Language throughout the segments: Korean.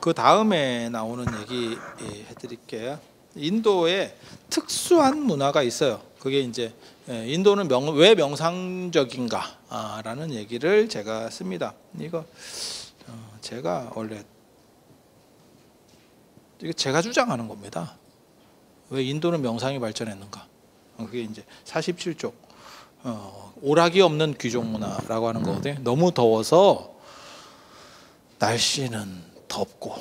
그 다음에 나오는 얘기 해드릴게요. 인도에 특수한 문화가 있어요. 그게 이제 인도는 왜 명상적인가라는 얘기를 제가 씁니다. 이거 제가 원래 이거 제가 주장하는 겁니다. 왜 인도는 명상이 발전했는가? 그게 이제 47쪽 오락이 없는 귀족 문화라고 하는 거거든요. 너무 더워서 날씨는 덥고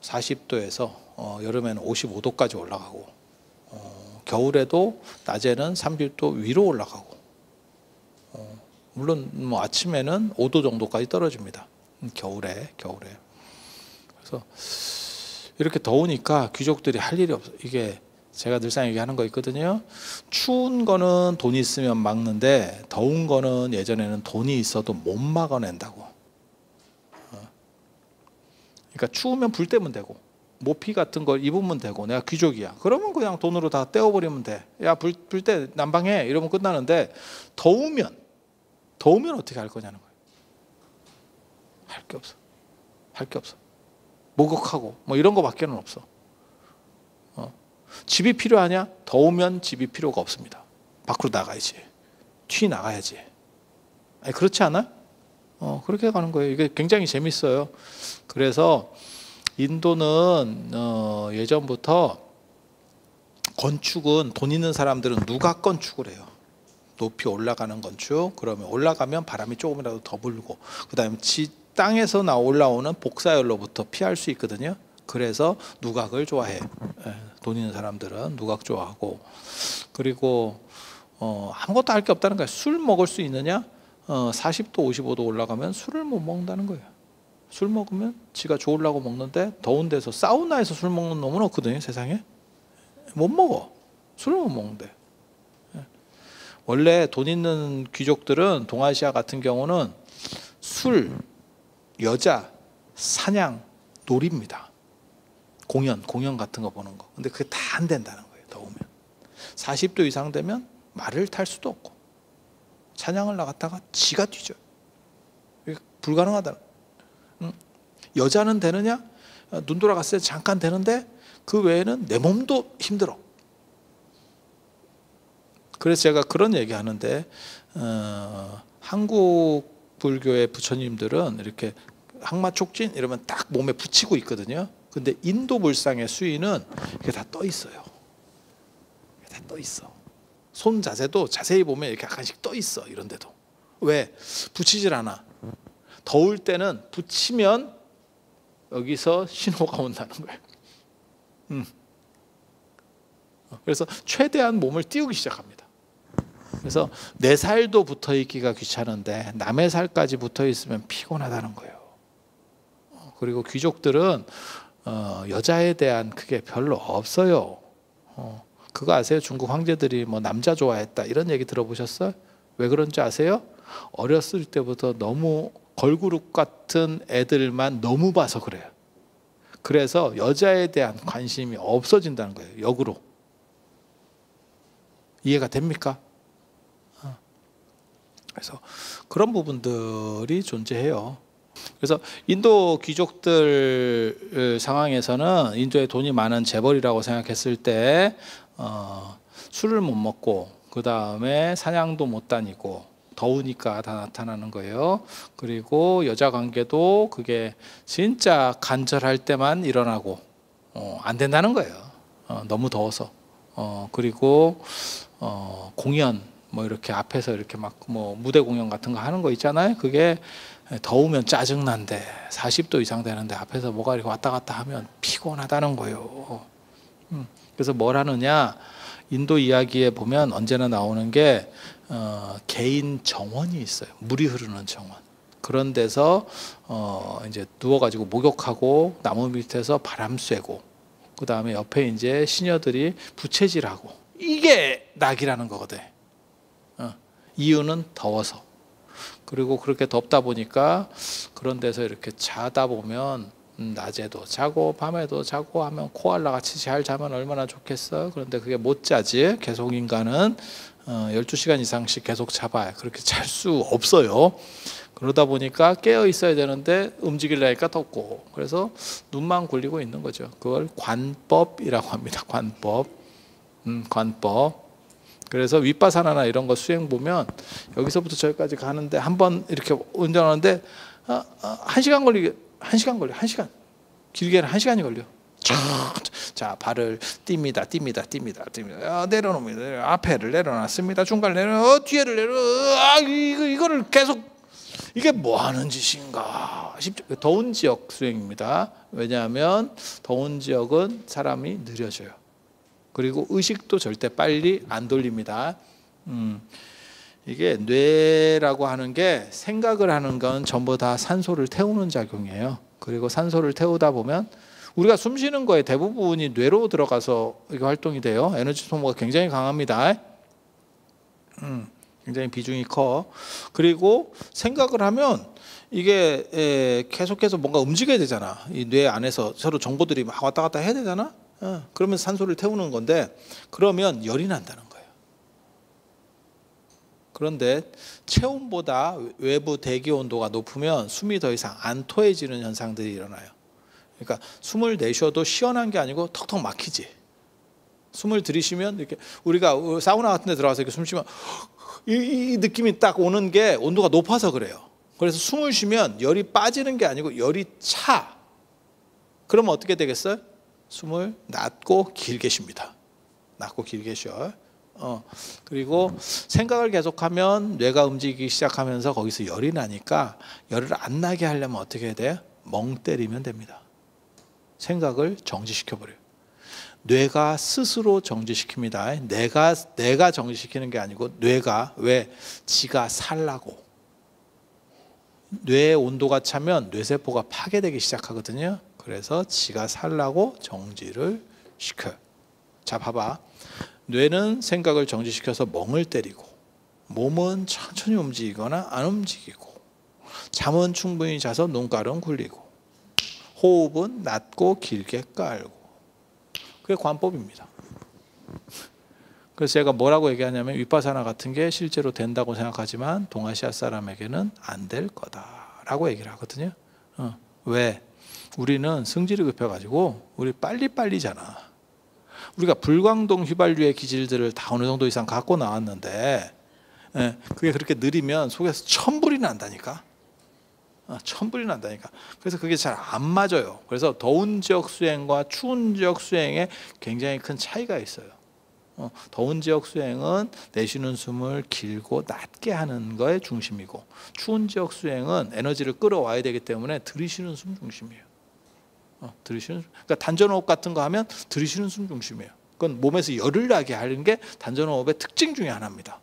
40도에서 여름에는 55도까지 올라가고 겨울에도 낮에는 30도 위로 올라가고 물론 뭐 아침에는 5도 정도까지 떨어집니다. 겨울에 그래서 이렇게 더우니까 귀족들이 할 일이 없어. 이게 제가 늘상 얘기하는 거 있거든요. 추운 거는 돈이 있으면 막는데 더운 거는 예전에는 돈이 있어도 못 막아낸다고. 그러니까 추우면 불 때면 되고 모피 같은 걸 입으면 되고 내가 귀족이야. 그러면 그냥 돈으로 다 떼어버리면 돼. 야, 불 때 난방해. 이러면 끝나는데 더우면 어떻게 할 거냐는 거예요. 할 게 없어. 목욕하고 뭐 이런 거밖에는 없어. 집이 필요하냐? 더우면 집이 필요가 없습니다. 밖으로 나가야지. 튀나가야지. 아니, 그렇지 않아? 그렇게 가는 거예요. 이게 굉장히 재밌어요. 그래서 인도는 예전부터 건축은 돈 있는 사람들은 누각 건축을 해요. 높이 올라가는 건축. 그러면 올라가면 바람이 조금이라도 더 불고 그다음에 땅에서 올라오는 복사열로부터 피할 수 있거든요. 그래서 누각을 좋아해. 돈 있는 사람들은 누각 좋아하고. 그리고 아무것도 할 게 없다는 거예요. 술 먹을 수 있느냐? 40도 55도 올라가면 술을 못 먹는다는 거예요. 술 먹으면 지가 좋으려고 먹는데 더운 데서 사우나에서 술 먹는 놈은 없거든요. 세상에 못 먹어. 술을 못 먹는데. 원래 돈 있는 귀족들은 동아시아 같은 경우는 술, 여자, 사냥, 놀이입니다. 공연 같은 거 보는 거. 근데 그게 다 안 된다는 거예요. 더우면 40도 이상 되면 말을 탈 수도 없고 사냥을 나갔다가 지가 뒤져. 불가능하다. 여자는 되느냐? 눈 돌아갔을 때 잠깐 되는데 그 외에는 내 몸도 힘들어. 그래서 제가 그런 얘기 하는데 한국 불교의 부처님들은 이렇게 항마촉진 이러면 딱 몸에 붙이고 있거든요. 근데 인도 불상의 수인은 이게 다 떠 있어요. 다 떠 있어. 손 자세도 자세히 보면 이렇게 약간씩 떠 있어. 이런 데도. 왜? 붙이질 않아. 더울 때는 붙이면 여기서 신호가 온다는 거예요. 그래서 최대한 몸을 띄우기 시작합니다. 그래서 내 살도 붙어 있기가 귀찮은데 남의 살까지 붙어 있으면 피곤하다는 거예요. 그리고 귀족들은 여자에 대한 그게 별로 없어요. 그거 아세요? 중국 황제들이 뭐 남자 좋아했다 이런 얘기 들어보셨어요? 왜 그런지 아세요? 어렸을 때부터 너무 걸그룹 같은 애들만 너무 봐서 그래요. 그래서 여자에 대한 관심이 없어진다는 거예요. 역으로. 이해가 됩니까? 그래서 그런 부분들이 존재해요. 그래서 인도 귀족들 상황에서는 인도에 돈이 많은 재벌이라고 생각했을 때 술을 못 먹고 그 다음에 사냥도 못 다니고 더우니까 다 나타나는 거예요. 그리고 여자 관계도 그게 진짜 간절할 때만 일어나고 안 된다는 거예요. 너무 더워서. 그리고 공연 뭐 이렇게 앞에서 이렇게 막 뭐 무대 공연 같은 거 하는 거 있잖아요. 그게 더우면 짜증난데 40도 이상 되는데 앞에서 뭐가 이렇게 왔다 갔다 하면 피곤하다는 거예요. 그래서 뭘 하느냐? 인도 이야기에 보면 언제나 나오는 게 개인 정원이 있어요. 물이 흐르는 정원. 그런 데서 이제 누워가지고 목욕하고 나무 밑에서 바람 쐬고 그 다음에 옆에 이제 시녀들이 부채질하고 이게 낙이라는 거거든. 이유는 더워서. 그리고 그렇게 덥다 보니까 그런 데서 이렇게 자다 보면 낮에도 자고 밤에도 자고 하면 코알라 같이 잘 자면 얼마나 좋겠어. 그런데 그게 못 자지. 계속 인간은 12시간 이상씩 계속 자봐야 그렇게 잘 수 없어요. 그러다 보니까 깨어 있어야 되는데 움직이려니까 덥고, 그래서 눈만 굴리고 있는 거죠. 그걸 관법이라고 합니다. 관법. 관법. 그래서 윗바사나나 이런 거 수행 보면 여기서부터 저기까지 가는데 한번 이렇게 운전하는데 1시간 걸리게, 1시간 걸려. 1시간. 길게는 1시간이 걸려. 자, 발을 띱니다. 내려놓습니다. 앞에를 내려놨습니다. 중간을 뒤에를 이거를 계속, 이게 뭐 하는 짓인가 싶죠. 더운 지역 수행입니다. 왜냐하면 더운 지역은 사람이 느려져요. 그리고 의식도 절대 빨리 안 돌립니다. 이게 뇌라고 하는 게, 생각을 하는 건 전부 다 산소를 태우는 작용이에요. 그리고 산소를 태우다 보면 우리가 숨 쉬는 거에 대부분이 뇌로 들어가서 이게 활동이 돼요. 에너지 소모가 굉장히 강합니다. 굉장히 비중이 커. 그리고 생각을 하면 이게 계속해서 뭔가 움직여야 되잖아. 이 뇌 안에서 서로 정보들이 막 왔다 갔다 해야 되잖아. 그러면 산소를 태우는 건데, 그러면 열이 난다는 거예요. 그런데 체온보다 외부 대기 온도가 높으면 숨이 더 이상 안 토해지는 현상들이 일어나요. 그러니까 숨을 내쉬어도 시원한 게 아니고 턱턱 막히지. 숨을 들이쉬면 이렇게, 우리가 사우나 같은 데 들어가서 이렇게 숨 쉬면 이 느낌이 딱 오는 게 온도가 높아서 그래요. 그래서 숨을 쉬면 열이 빠지는 게 아니고 열이 차. 그러면 어떻게 되겠어요? 숨을 낮고 길게 쉽니다. 낮고 길게 쉬어. 그리고 생각을 계속하면 뇌가 움직이기 시작하면서 거기서 열이 나니까, 열을 안 나게 하려면 어떻게 해야 돼요? 멍 때리면 됩니다. 생각을 정지시켜버려요. 뇌가 스스로 정지시킵니다. 내가 정지시키는 게 아니고 뇌가, 왜? 지가 살라고. 뇌의 온도가 차면 뇌세포가 파괴되기 시작하거든요. 그래서 지가 살라고 정지를 시켜요. 자, 봐봐. 뇌는 생각을 정지시켜서 멍을 때리고, 몸은 천천히 움직이거나 안 움직이고, 잠은 충분히 자서 눈가름 굴리고, 호흡은 낮고 길게 깔고. 그게 관법입니다. 그래서 제가 뭐라고 얘기하냐면, 윗바사나 같은 게 실제로 된다고 생각하지만 동아시아 사람에게는 안 될 거다라고 얘기를 하거든요. 왜? 우리는 승질이 급해가지고 우리 빨리빨리잖아. 우리가 불광동 휘발유의 기질들을 다 어느 정도 이상 갖고 나왔는데, 그게 그렇게 느리면 속에서 천불이 난다니까. 천불이 난다니까. 그래서 그게 잘 안 맞아요. 그래서 더운 지역 수행과 추운 지역 수행에 굉장히 큰 차이가 있어요. 더운 지역 수행은 내쉬는 숨을 길고 낮게 하는 거에 중심이고, 추운 지역 수행은 에너지를 끌어와야 되기 때문에 들이쉬는 숨 중심이에요. 들이쉬는, 그러니까 단전호흡 같은 거 하면 들이쉬는 숨 중심이에요. 그건 몸에서 열을 나게 하는 게 단전호흡의 특징 중에 하나입니다.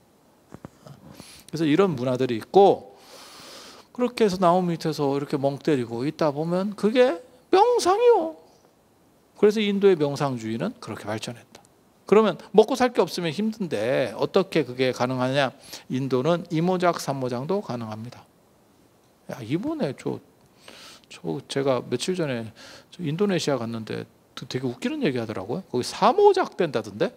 그래서 이런 문화들이 있고, 그렇게 해서 나무 밑에서 이렇게 멍 때리고 있다 보면 그게 명상이요. 그래서 인도의 명상주의는 그렇게 발전했다. 그러면 먹고 살 게 없으면 힘든데 어떻게 그게 가능하냐? 인도는 이모작 삼모장도 가능합니다. 야, 이번에 제가 며칠 전에 인도네시아 갔는데 되게 웃기는 얘기 하더라고요. 거기 사모작 된다던데?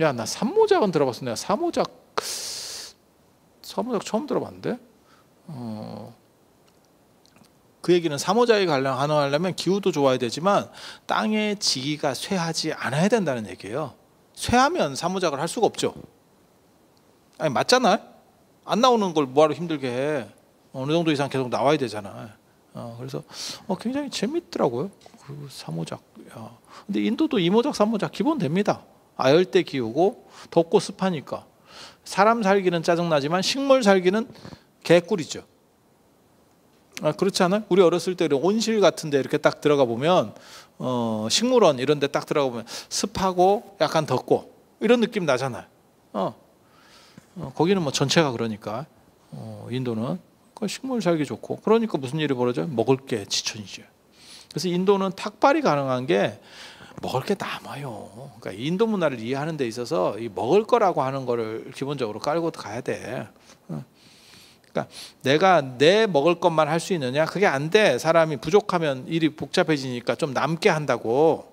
야, 나 삼모작은 들어봤어. 내가 사모작 처음 들어봤는데? 그 얘기는 사모작이 가능하려면 기후도 좋아야 되지만 땅의 지기가 쇠하지 않아야 된다는 얘기예요. 쇠하면 사모작을 할 수가 없죠. 아니, 맞잖아요. 안 나오는 걸 뭐하러 힘들게 해. 어느 정도 이상 계속 나와야 되잖아. 그래서 굉장히 재밌더라고요. 그 사모작. 근데 인도도 이모작 삼모작 기본 됩니다. 아열대 기후고 덥고 습하니까. 사람 살기는 짜증나지만 식물 살기는 개꿀이죠. 그렇지 않아요? 우리 어렸을 때 온실 같은 데 이렇게 딱 들어가 보면, 식물원 이런 데 딱 들어가 보면 습하고 약간 덥고 이런 느낌 나잖아요. 거기는 뭐 전체가 그러니까. 인도는 식물 살기 좋고, 그러니까 무슨 일이 벌어져요? 먹을 게 지천이죠. 그래서 인도는 탁발이 가능한 게 먹을 게 남아요. 그러니까 인도 문화를 이해하는 데 있어서 이 먹을 거라고 하는 거를 기본적으로 깔고 가야 돼. 그러니까 내가 내 먹을 것만 할 수 있느냐? 그게 안 돼. 사람이 부족하면 일이 복잡해지니까 좀 남게 한다고.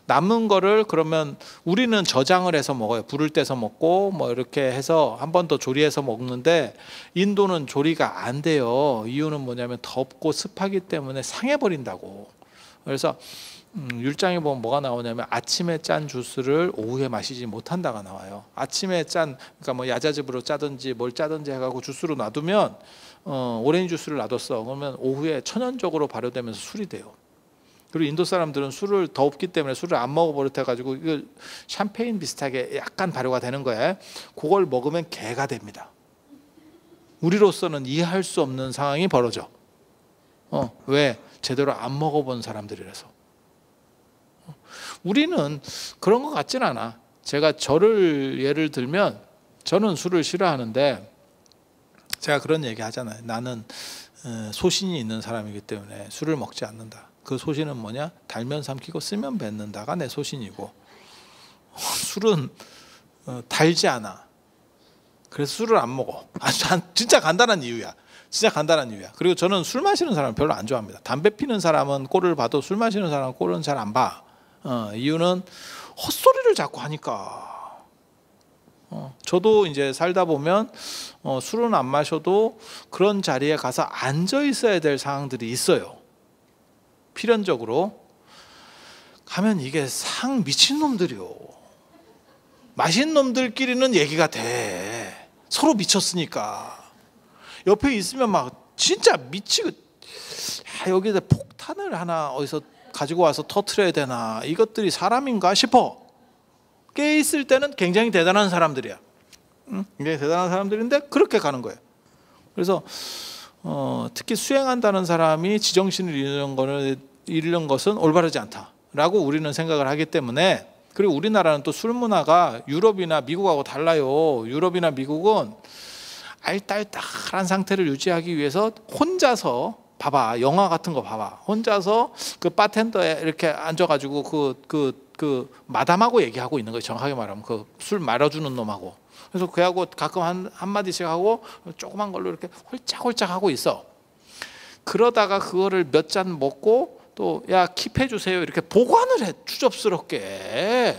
남은 거를 그러면 우리는 저장을 해서 먹어요. 불을 떼서 먹고 뭐 이렇게 해서 한 번 더 조리해서 먹는데 인도는 조리가 안 돼요. 이유는 뭐냐면 덥고 습하기 때문에 상해버린다고. 그래서 율장에 보면 뭐가 나오냐면 아침에 짠 주스를 오후에 마시지 못한다가 나와요. 아침에 짠, 그러니까 뭐 야자즙으로 짜든지 뭘 짜든지 해가지고 주스로 놔두면 오렌지 주스를 놔뒀어. 그러면 오후에 천연적으로 발효되면서 술이 돼요. 그리고 인도 사람들은 술을 덥기 때문에 술을 안 먹어버릇해가지고 이거 샴페인 비슷하게 약간 발효가 되는 거예요. 그걸 먹으면 개가 됩니다. 우리로서는 이해할 수 없는 상황이 벌어져. 왜? 제대로 안 먹어본 사람들이라서. 우리는 그런 것 같진 않아. 제가 저를 예를 들면 저는 술을 싫어하는데 제가 그런 얘기 하잖아요. 나는 소신이 있는 사람이기 때문에 술을 먹지 않는다. 그 소신은 뭐냐? 달면 삼키고 쓰면 뱉는다가 내 소신이고 술은 달지 않아. 그래서 술을 안 먹어. 진짜 간단한 이유야. 진짜 간단한 이유야. 그리고 저는 술 마시는 사람을 별로 안 좋아합니다. 담배 피는 사람은 꼴을 봐도 술 마시는 사람은 꼴은 잘 안 봐. 이유는 헛소리를 자꾸 하니까. 저도 이제 살다 보면 술은 안 마셔도 그런 자리에 가서 앉아 있어야 될 상황들이 있어요. 필연적으로 가면 이게 상 미친놈들이요. 마신 놈들끼리는 얘기가 돼. 서로 미쳤으니까. 옆에 있으면 막 진짜 미치고 여기다 폭탄을 하나 어디서 가지고 와서 터트려야 되나, 이것들이 사람인가 싶어. 깨 있을 때는 굉장히 대단한 사람들이야. 굉장히 대단한 사람들인데 그렇게 가는 거예요. 그래서 특히 수행한다는 사람이 지정신을 잃는 것은 올바르지 않다라고 우리는 생각을 하기 때문에. 그리고 우리나라는 또 술 문화가 유럽이나 미국하고 달라요. 유럽이나 미국은 알딸딸한 상태를 유지하기 위해서 혼자서, 봐봐, 영화 같은 거 봐봐, 혼자서 그 바텐더에 이렇게 앉아가지고 그 마담하고 얘기하고 있는 거예요. 정확하게 말하면 그 술 말아주는 놈하고. 그래서 그하고 가끔 한마디씩 하고 조그만 걸로 이렇게 홀짝홀짝 하고 있어. 그러다가 그거를 몇 잔 먹고 또 야 킵해 주세요 이렇게 보관을 해, 추접스럽게.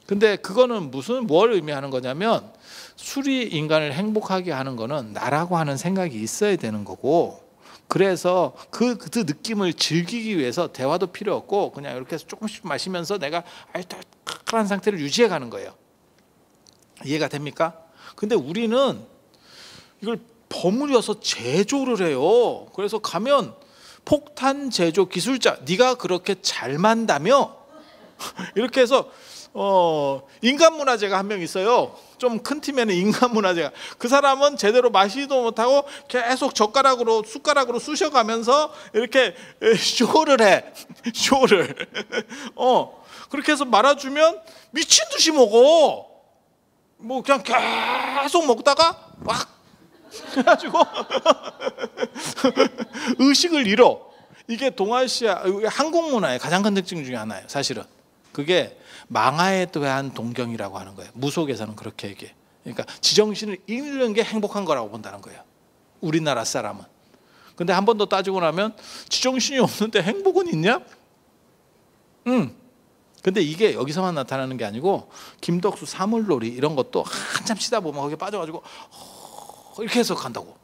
근데 그거는 뭘 의미하는 거냐면 술이 인간을 행복하게 하는 거는 나라고 하는 생각이 있어야 되는 거고, 그래서 그 느낌을 즐기기 위해서 대화도 필요 없고 그냥 이렇게 해서 조금씩 마시면서 내가 알딸딸한 상태를 유지해 가는 거예요. 이해가 됩니까? 근데 우리는 이걸 버무려서 제조를 해요. 그래서 가면 폭탄 제조 기술자, 네가 그렇게 잘 만다며 이렇게 해서 인간문화재가 한 명 있어요. 좀 큰 팀에는 인간문화재가. 그 사람은 제대로 마시지도 못하고 계속 숟가락으로 쑤셔가면서 이렇게 쇼를 해. 쇼를. 그렇게 해서 말아주면 미친 듯이 먹어. 뭐 그냥 계속 먹다가 막 해가지고 의식을 잃어. 이게 동아시아 한국 문화의 가장 큰 특징 중에 하나예요. 사실은 그게 망아에 대한 동경이라고 하는 거예요. 무속에서는 그렇게 얘기해. 그러니까 지정신을 잃는 게 행복한 거라고 본다는 거예요, 우리나라 사람은. 근데 한 번 더 따지고 나면 지정신이 없는데 행복은 있냐? 근데 이게 여기서만 나타나는 게 아니고 김덕수 사물놀이 이런 것도 한참 치다 보면 거기에 빠져가지고 이렇게 해서 간다고.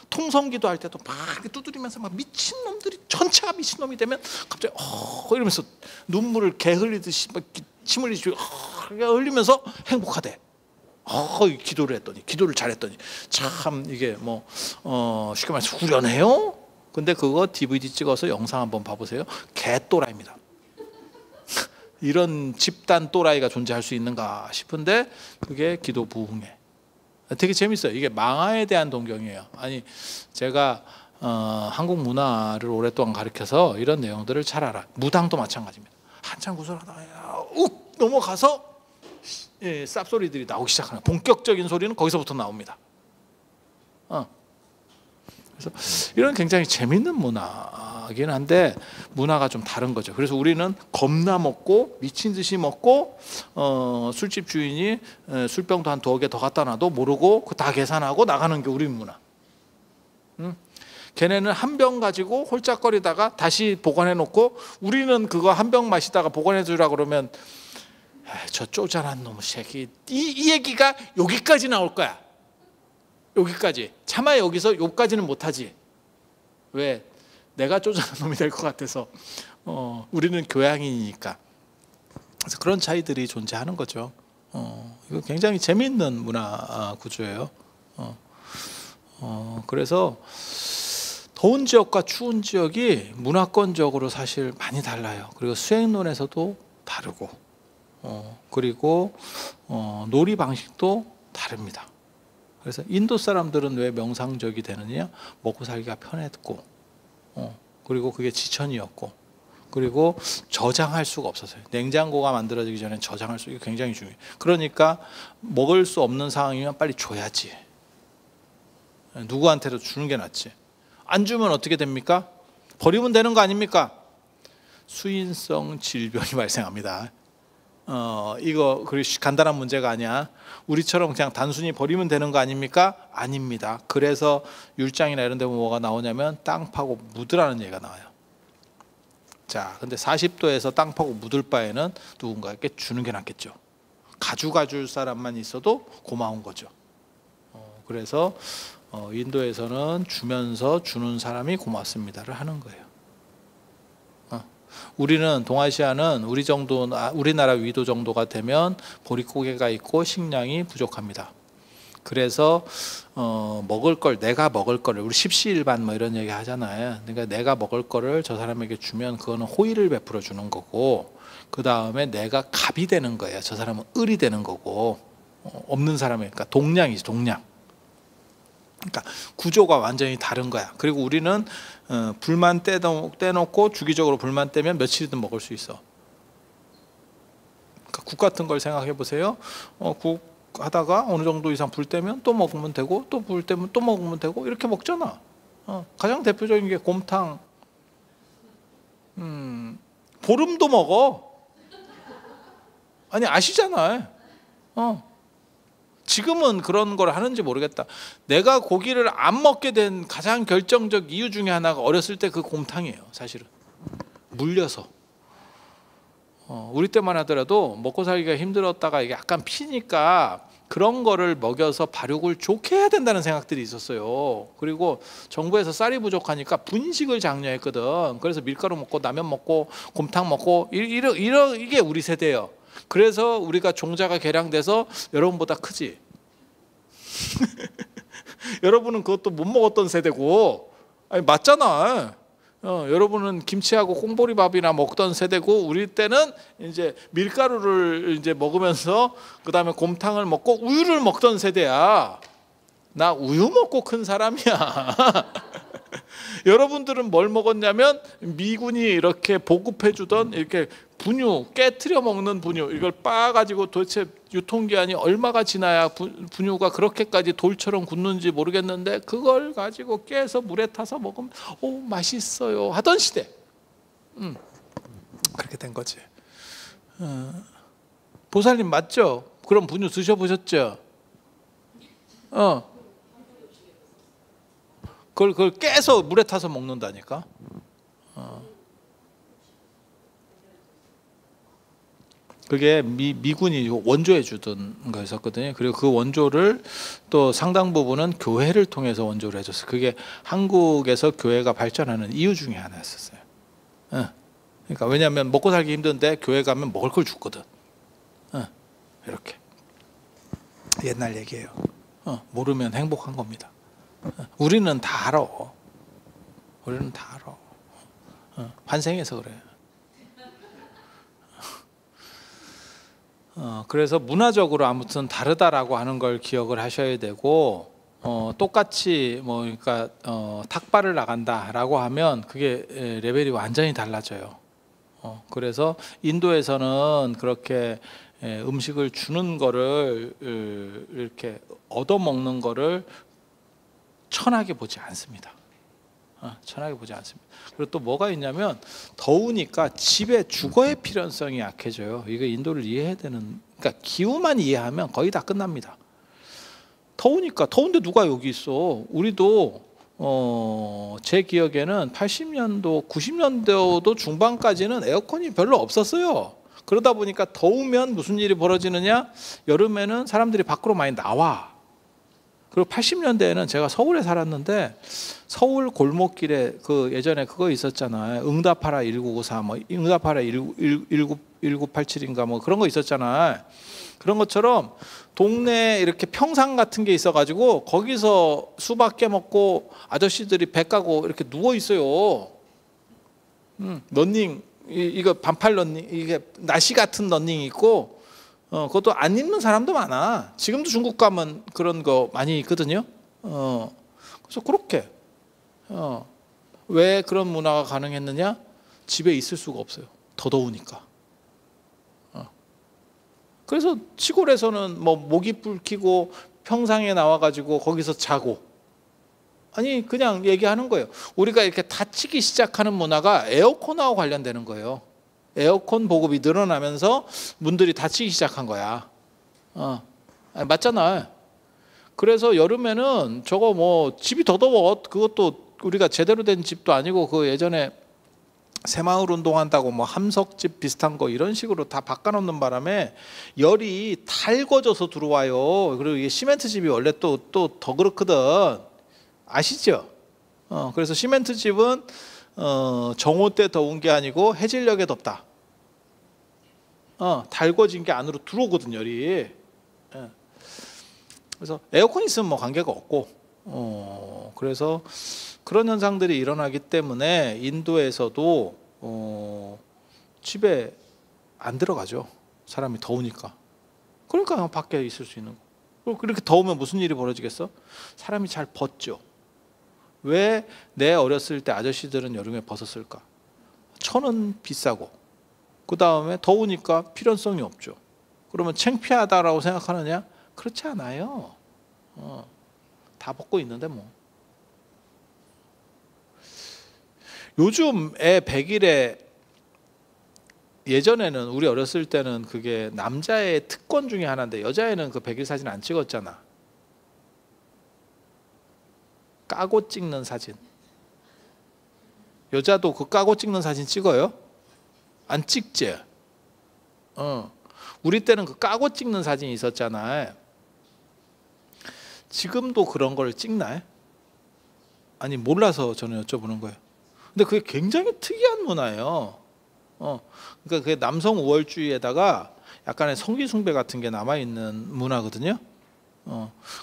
통성기도 할 때도 막 이렇게 두드리면서 막 미친놈들이 전체가 미친놈이 되면 갑자기 이러면서 눈물을 개 흘리듯이 막 침 흘리듯이 흘리면서 행복하대. 기도를 했더니, 기도를 잘했더니 참 이게 뭐 쉽게 말해서 후련해요. 근데 그거 DVD 찍어서 영상 한번 봐보세요. 개 또라이입니다. 이런 집단 또라이가 존재할 수 있는가 싶은데 그게 기도 부흥회. 되게 재밌어요. 이게 망아에 대한 동경이에요. 아니 제가 한국 문화를 오랫동안 가르쳐서 이런 내용들을 잘 알아. 무당도 마찬가지입니다. 한참 구설하다가 욱 넘어가서 쌉소리들이 나오기 시작하는, 본격적인 소리는 거기서부터 나옵니다. 그래서 이런 굉장히 재밌는 문화긴 한데 문화가 좀 다른 거죠. 그래서 우리는 겁나 먹고 미친 듯이 먹고 술집 주인이 술병도 한 2개 더 갖다 놔도 모르고 그 다 계산하고 나가는 게 우리 문화. 걔네는 한 병 가지고 홀짝거리다가 다시 보관해 놓고, 우리는 그거 한 병 마시다가 보관해 주라 그러면 저 쪼잔한 놈의 새끼, 이 얘기가 여기까지 나올 거야. 여기까지. 차마 여기서 여기까지는 못하지. 왜? 내가 쪼잔한 놈이 될 것 같아서. 우리는 교양인이니까. 그래서 그런 차이들이 존재하는 거죠. 이거 굉장히 재미있는 문화 구조예요. 그래서 더운 지역과 추운 지역이 문화권적으로 사실 많이 달라요. 그리고 수행론에서도 다르고, 그리고 놀이 방식도 다릅니다. 그래서 인도 사람들은 왜 명상적이 되느냐? 먹고 살기가 편했고, 그리고 그게 지천이었고, 그리고 저장할 수가 없었어요. 냉장고가 만들어지기 전에 저장할 수, 이게 굉장히 중요해요. 그러니까 먹을 수 없는 상황이면 빨리 줘야지. 누구한테도 주는 게 낫지. 안 주면 어떻게 됩니까? 버리면 되는 거 아닙니까? 수인성 질병이 발생합니다. 이거 그리 간단한 문제가 아니야. 우리처럼 그냥 단순히 버리면 되는 거 아닙니까? 아닙니다. 그래서 율장이나 이런 데 뭐가 나오냐면 땅 파고 묻으라는 얘기가 나와요. 자, 근데 40도에서 땅 파고 묻을 바에는 누군가에게 주는 게 낫겠죠. 가져가 줄 사람만 있어도 고마운 거죠. 그래서 인도에서는 주면서 주는 사람이 고맙습니다를 하는 거예요. 우리는 동아시아는 우리나라 위도 정도가 되면 보릿고개가 있고 식량이 부족합니다. 그래서 먹을 걸, 내가 먹을 거를, 우리 십시일반 뭐 이런 얘기 하잖아요. 그러니까 내가 먹을 거를 저 사람에게 주면 그거는 호의를 베풀어 주는 거고, 그 다음에 내가 갑이 되는 거예요. 저 사람은 을이 되는 거고, 없는 사람이니까 동량이지, 동량. 그러니까 구조가 완전히 다른 거야. 그리고 우리는 불만 떼놓고 주기적으로 불만 떼면 며칠이든 먹을 수 있어. 그러니까 국 같은 걸 생각해 보세요. 국 하다가 어느 정도 이상 불 떼면 또 먹으면 되고, 또 불 떼면 또 먹으면 되고, 이렇게 먹잖아. 가장 대표적인 게 곰탕. 보름도 먹어. 아니, 아시잖아요. 지금은 그런 걸 하는지 모르겠다. 내가 고기를 안 먹게 된 가장 결정적 이유 중에 하나가 어렸을 때 그 곰탕이에요. 사실은 물려서. 우리 때만 하더라도 먹고 살기가 힘들었다가 이게 약간 피니까 그런 거를 먹여서 발육을 좋게 해야 된다는 생각들이 있었어요. 그리고 정부에서 쌀이 부족하니까 분식을 장려했거든. 그래서 밀가루 먹고 라면 먹고 곰탕 먹고 이게 우리 세대예요. 그래서 우리가 종자가 개량돼서 여러분보다 크지. 여러분은 그것도 못 먹었던 세대고, 아니 맞잖아. 여러분은 김치하고 콩보리밥이나 먹던 세대고, 우리 때는 이제 밀가루를 이제 먹으면서 그 다음에 곰탕을 먹고 우유를 먹던 세대야. 나 우유 먹고 큰 사람이야. 여러분들은 뭘 먹었냐면 미군이 이렇게 보급해 주던 이렇게 분유, 깨트려 먹는 분유, 이걸 빻아가지고 도대체 유통기한이 얼마가 지나야 분유가 그렇게까지 돌처럼 굳는지 모르겠는데 그걸 가지고 깨서 물에 타서 먹으면 오 맛있어요 하던 시대. 그렇게 된 거지. 보살님 맞죠? 그럼 분유 드셔보셨죠? 그걸 깨서 물에 타서 먹는다니까. 그게 미군이 원조해 주던 거였었거든요. 그리고 그 원조를 또 상당 부분은 교회를 통해서 원조를 해줬어요. 그게 한국에서 교회가 발전하는 이유 중에 하나였었어요. 그러니까 왜냐하면 먹고 살기 힘든데 교회 가면 먹을 걸 주거든. 이렇게 옛날 얘기예요. 모르면 행복한 겁니다. 우리는 다 알아. 우리는 다 알아. 환생해서 그래. 그래서 문화적으로 아무튼 다르다라고 하는 걸 기억을 하셔야 되고, 똑같이 뭐 그러니까 탁발을 나간다라고 하면 그게 레벨이 완전히 달라져요. 그래서 인도에서는 그렇게 음식을 주는 거를 이렇게 얻어 먹는 거를 천하게 보지 않습니다. 천하게 보지 않습니다. 그리고 또 뭐가 있냐면 더우니까 집에 주거의 필연성이 약해져요. 이거 인도를 이해해야 되는, 그러니까 기후만 이해하면 거의 다 끝납니다. 더우니까, 더운데 누가 여기 있어? 우리도 제 기억에는 80년도, 90년도도 중반까지는 에어컨이 별로 없었어요. 그러다 보니까 더우면 무슨 일이 벌어지느냐? 여름에는 사람들이 밖으로 많이 나와. 그리고 80년대에는 제가 서울에 살았는데 서울 골목길에 그 예전에 그거 있었잖아요. 응답하라 1994, 뭐 응답하라 1987인가 뭐 그런 거 있었잖아요. 그런 것처럼 동네에 이렇게 평상 같은 게 있어가지고 거기서 수박 깨먹고 아저씨들이 배 까고 이렇게 누워 있어요. 러닝 이거 반팔 러닝, 이게 나시 같은 러닝 있고, 그것도 안 입는 사람도 많아. 지금도 중국 가면 그런 거 많이 있거든요. 그래서 그렇게 왜 그런 문화가 가능했느냐? 집에 있을 수가 없어요. 더 더우니까. 그래서 시골에서는 뭐 모기불 켜고 평상에 나와가지고 거기서 자고, 아니 그냥 얘기하는 거예요. 우리가 이렇게 다치기 시작하는 문화가 에어컨하고 관련되는 거예요. 에어컨 보급이 늘어나면서 문들이 닫히기 시작한 거야. 맞잖아. 그래서 여름에는 저거 뭐 집이 더 더워. 그것도 우리가 제대로 된 집도 아니고 그 예전에 새마을 운동한다고 뭐 함석집 비슷한 거 이런 식으로 다 바꿔놓는 바람에 열이 달궈져서 들어와요. 그리고 이게 시멘트 집이 원래 또 더 그렇거든. 아시죠? 그래서 시멘트 집은 정오 때 더운 게 아니고 해질녘에 덥다. 달궈진 게 안으로 들어오거든, 열이. 그래서 에어컨 있으면 뭐 관계가 없고, 그래서 그런 현상들이 일어나기 때문에 인도에서도 집에 안 들어가죠. 사람이 더우니까. 그러니까 그냥 밖에 있을 수 있는 거. 그렇게 더우면 무슨 일이 벌어지겠어? 사람이 잘 벗죠. 왜 내 어렸을 때 아저씨들은 여름에 벗었을까? 천은 비싸고, 그 다음에 더우니까 필연성이 없죠. 그러면 창피하다라고 생각하느냐? 그렇지 않아요. 다 벗고 있는데 뭐. 요즘에 100일에, 예전에는 우리 어렸을 때는 그게 남자의 특권 중에 하나인데 여자애는 그 100일 사진 안 찍었잖아. 까고 찍는 사진. 여자도 그 까고 찍는 사진 찍어요? 안 찍지? 우리 때는 그 까고 찍는 사진이 있었잖아요. 지금도 그런 걸 찍나요? 아니 몰라서 저는 여쭤보는 거예요. 근데 그게 굉장히 특이한 문화예요. 그러니까 그게 남성 우월주의에다가 약간의 성기 숭배 같은 게 남아있는 문화거든요.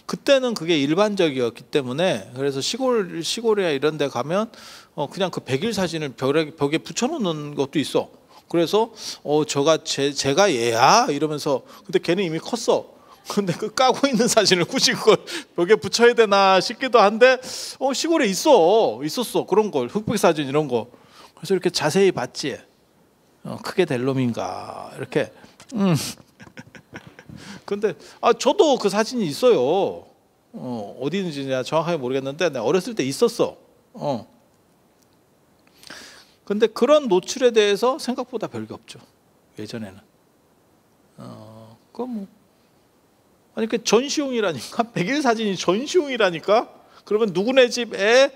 그때는 그게 일반적이었기 때문에, 그래서 시골에 이런 데 가면 그냥 그 100일 사진을 벽에 붙여놓는 것도 있어. 그래서 제가 얘야 이러면서, 근데 걔는 이미 컸어. 근데 그 까고 있는 사진을 굳이 그걸 벽에 붙여야 되나 싶기도 한데 시골에 있었어 그런 걸, 흑백 사진 이런 거. 그래서 이렇게 자세히 봤지. 크게 될 놈인가 이렇게. 근데 저도 그 사진이 있어요. 어디 있는지 내가 정확하게 모르겠는데 내가 어렸을 때 있었어. 근데 그런 노출에 대해서 생각보다 별게 없죠. 예전에는. 그거 뭐 아니 그 전시용이라니까. 100일 사진이 전시용이라니까. 그러면 누구네 집에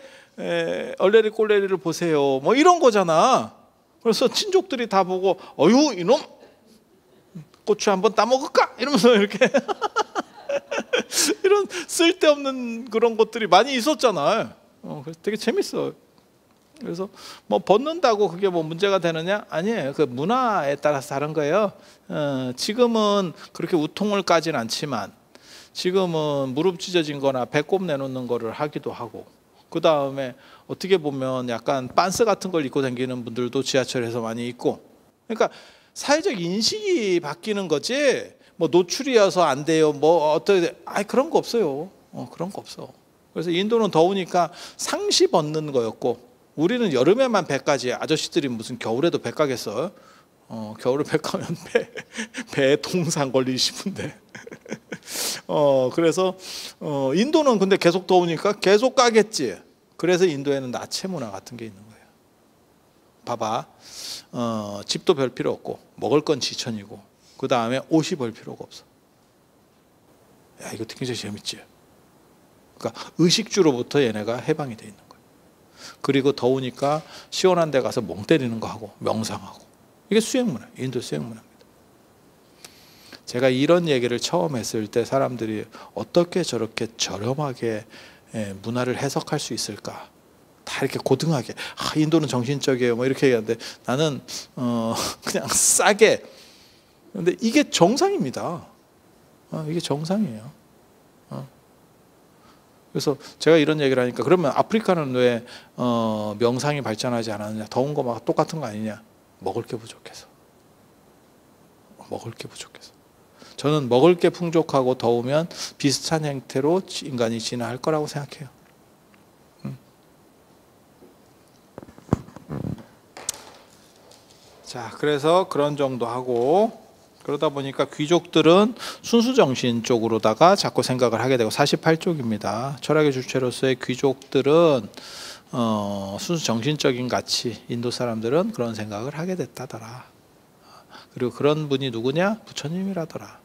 얼레리 꼴레리를 보세요 뭐 이런 거잖아. 그래서 친족들이 다 보고 어휴 이놈 고추 한번 따먹을까 이러면서 이렇게 이런 쓸데없는 그런 것들이 많이 있었잖아요. 그래서 되게 재밌어요. 그래서 뭐 벗는다고 그게 뭐 문제가 되느냐? 아니에요. 그 문화에 따라서 다른 거예요. 지금은 그렇게 우통을 까진 않지만 지금은 무릎 찢어진 거나 배꼽 내놓는 거를 하기도 하고, 그 다음에 어떻게 보면 약간 빤스 같은 걸 입고 다니는 분들도 지하철에서 많이 있고. 그러니까 사회적 인식이 바뀌는 거지 뭐 노출이어서 안 돼요 뭐 어떻게 그런 거 없어요. 그런 거 없어. 그래서 인도는 더우니까 상시 벗는 거였고, 우리는 여름에만 배까지. 아저씨들이 무슨 겨울에도 배 까겠어? 겨울에 배 까면 배에 동상 걸리기 싶은데. 그래서 인도는 근데 계속 더우니까 계속 까겠지. 그래서 인도에는 나체 문화 같은 게 있는 거예요. 봐봐. 집도 별 필요 없고 먹을 건 지천이고 그 다음에 옷이 별 필요가 없어. 야 이거 굉장히 재밌지. 그러니까 의식주로부터 얘네가 해방이 돼 있는 거예요. 그리고 더우니까 시원한 데 가서 멍 때리는 거 하고 명상하고. 이게 수행문화, 인도 수행문화입니다. 제가 이런 얘기를 처음 했을 때 사람들이 어떻게 저렇게 저렴하게 문화를 해석할 수 있을까? 다 이렇게 고등하게 인도는 정신적이에요 뭐 이렇게 얘기하는데 나는 그냥 싸게. 근데 이게 정상입니다. 이게 정상이에요. 그래서 제가 이런 얘기를 하니까 그러면 아프리카는 왜 명상이 발전하지 않았느냐? 더운 거 막 똑같은 거 아니냐? 먹을 게 부족해서. 먹을 게 부족해서. 저는 먹을 게 풍족하고 더우면 비슷한 형태로 인간이 진화할 거라고 생각해요. 자, 그래서 그런 정도 하고 그러다 보니까 귀족들은 순수정신 쪽으로다가 자꾸 생각을 하게 되고 48쪽입니다. 철학의 주체로서의 귀족들은 순수정신적인 가치, 인도 사람들은 그런 생각을 하게 됐다더라. 그리고 그런 분이 누구냐? 부처님이라더라.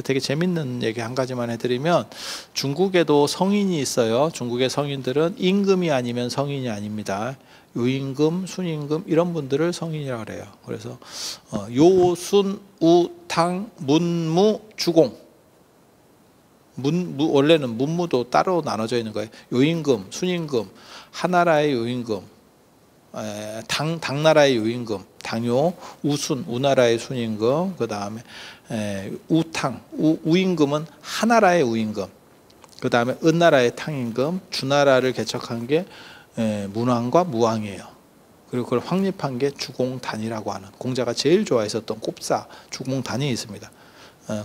되게 재밌는 얘기 한 가지만 해드리면 중국에도 성인이 있어요. 중국의 성인들은 임금이 아니면 성인이 아닙니다. 유임금, 순임금 이런 분들을 성인이라고 그래요. 그래서 요, 순, 우, 탕, 문무, 주공. 원래는 문무도 따로 나눠져 있는 거예요. 요임금, 순임금, 하나라의 요임금, 당나라의 요임금, 당요, 우순, 우나라의 순임금, 그 다음에 우탕, 우임금은 하나라의 우임금, 그 다음에 은나라의 탕임금, 주나라를 개척한 게 문왕과 무왕이에요. 그리고 그걸 확립한 게 주공단이라고 하는 공자가 제일 좋아했었던 꼽사 주공단이 있습니다.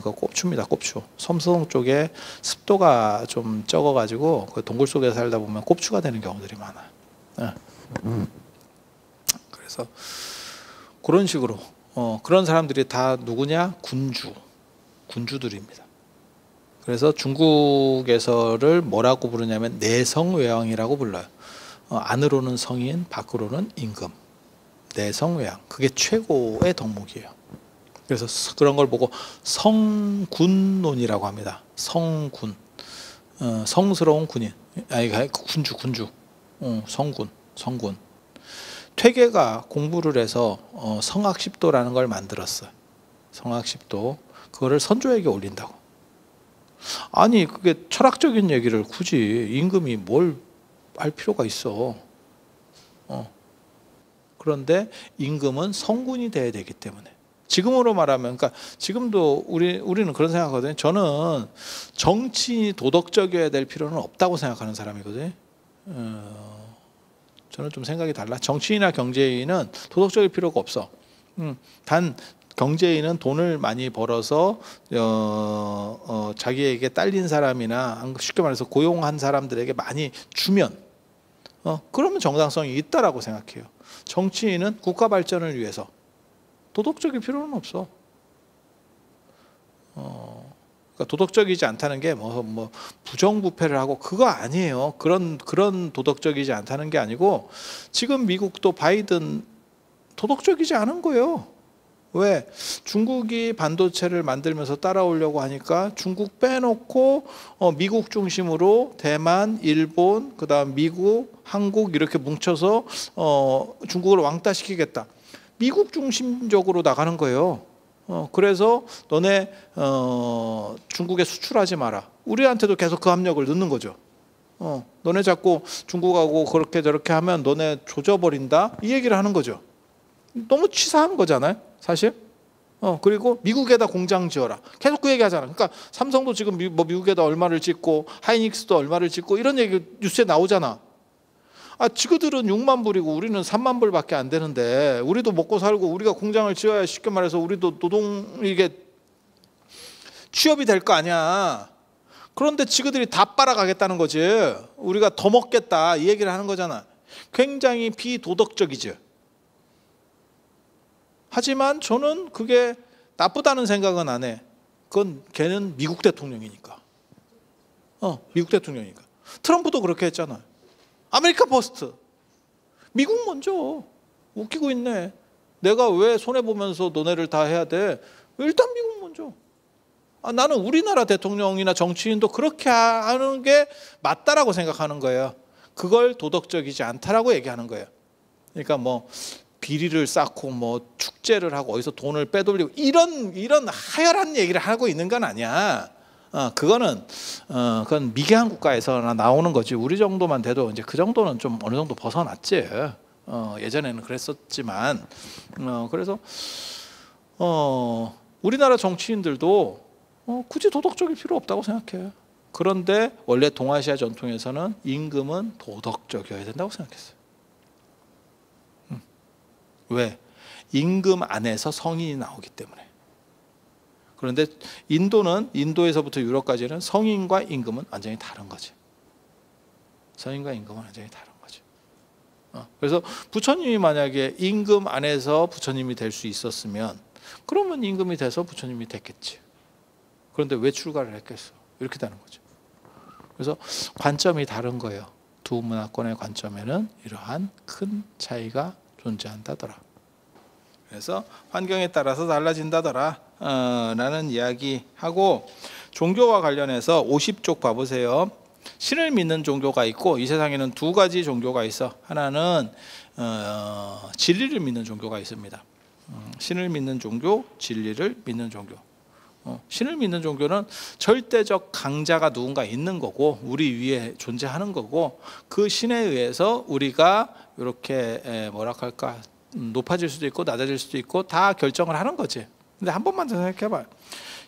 그 꼽추입니다. 꼽추. 섬성 쪽에 습도가 좀 적어가지고 그 동굴 속에 살다 보면 꼽추가 되는 경우들이 많아요. 그래서 그런 식으로 그런 사람들이 다 누구냐? 군주들입니다. 그래서 중국에서를 뭐라고 부르냐면 내성외왕이라고 불러요. 안으로는 성인, 밖으로는 임금. 내성외왕. 그게 최고의 덕목이에요. 그래서 그런 걸 보고 성군론이라고 합니다. 성군. 성스러운 군인. 아니, 군주. 성군. 퇴계가 공부를 해서 성악십도라는 걸 만들었어요. 성악십도. 그거를 선조에게 올린다고. 아니, 그게 철학적인 얘기를 굳이 임금이 뭘 할 필요가 있어. 그런데 임금은 성군이 돼야 되기 때문에. 지금으로 말하면, 그러니까 지금도 우리는 그런 생각하거든요. 저는 정치인이 도덕적이어야 될 필요는 없다고 생각하는 사람이거든요. 저는 좀 생각이 달라. 정치인이나 경제인은 도덕적일 필요가 없어. 단 경제인은 돈을 많이 벌어서 자기에게 딸린 사람이나 쉽게 말해서 고용한 사람들에게 많이 주면 그러면 정당성이 있다라고 생각해요. 정치인은 국가 발전을 위해서 도덕적일 필요는 없어. 그러니까 도덕적이지 않다는 게 뭐 부정부패를 하고 그거 아니에요. 그런 도덕적이지 않다는 게 아니고 지금 미국도 바이든 도덕적이지 않은 거예요. 왜? 중국이 반도체를 만들면서 따라오려고 하니까 중국 빼놓고 미국 중심으로 대만, 일본, 그다음 미국, 한국 이렇게 뭉쳐서 중국을 왕따시키겠다. 미국 중심적으로 나가는 거예요. 그래서 너네 중국에 수출하지 마라. 우리한테도 계속 그 압력을 넣는 거죠. 너네 자꾸 중국하고 그렇게 저렇게 하면 너네 조져버린다. 이 얘기를 하는 거죠. 너무 치사한 거잖아요, 사실. 그리고 미국에다 공장 지어라. 계속 그 얘기 하잖아. 그러니까 삼성도 지금 미국에다 얼마를 짓고 하이닉스도 얼마를 짓고 이런 얘기 뉴스에 나오잖아. 지그들은 6만 불이고 우리는 3만 불밖에 안 되는데 우리도 먹고 살고 우리가 공장을 지어야 쉽게 말해서 우리도 이게 취업이 될 거 아니야. 그런데 지그들이 다 빨아가겠다는 거지. 우리가 더 먹겠다 이 얘기를 하는 거잖아. 굉장히 비도덕적이죠. 하지만 저는 그게 나쁘다는 생각은 안 해. 그건 걔는 미국 대통령이니까. 미국 대통령이니까. 트럼프도 그렇게 했잖아요. 아메리카 퍼스트. 미국 먼저. 웃기고 있네. 내가 왜 손해보면서 너네를 다 해야 돼? 일단 미국 먼저. 나는 우리나라 대통령이나 정치인도 그렇게 하는 게 맞다라고 생각하는 거예요. 그걸 도덕적이지 않다라고 얘기하는 거예요. 그러니까 뭐 비리를 쌓고 뭐 축제를 하고 어디서 돈을 빼돌리고 이런 하열한 얘기를 하고 있는 건 아니야. 그건 미개한 국가에서나 나오는 거지. 우리 정도만 돼도 이제 그 정도는 좀 어느 정도 벗어났지. 예전에는 그랬었지만, 그래서 우리나라 정치인들도 굳이 도덕적일 필요 없다고 생각해요. 그런데 원래 동아시아 전통에서는 임금은 도덕적이어야 된다고 생각했어요. 왜? 임금 안에서 성인이 나오기 때문에. 그런데 인도에서부터 유럽까지는 성인과 임금은 완전히 다른 거지. 성인과 임금은 완전히 다른 거지. 그래서 부처님이 만약에 임금 안에서 부처님이 될 수 있었으면 그러면 임금이 돼서 부처님이 됐겠지. 그런데 왜 출가를 했겠어? 이렇게 되는 거죠. 그래서 관점이 다른 거예요. 두 문화권의 관점에는 이러한 큰 차이가 존재한다더라. 그래서 환경에 따라서 달라진다더라 라는 이야기하고, 종교와 관련해서 50쪽 봐보세요. 신을 믿는 종교가 있고, 이 세상에는 두 가지 종교가 있어. 하나는 진리를 믿는 종교가 있습니다. 신을 믿는 종교, 진리를 믿는 종교. 신을 믿는 종교는 절대적 강자가 누군가 있는 거고 우리 위에 존재하는 거고, 그 신에 의해서 우리가 이렇게 뭐랄까 높아질 수도 있고 낮아질 수도 있고 다 결정을 하는 거지. 근데 한 번만 더 생각해봐요.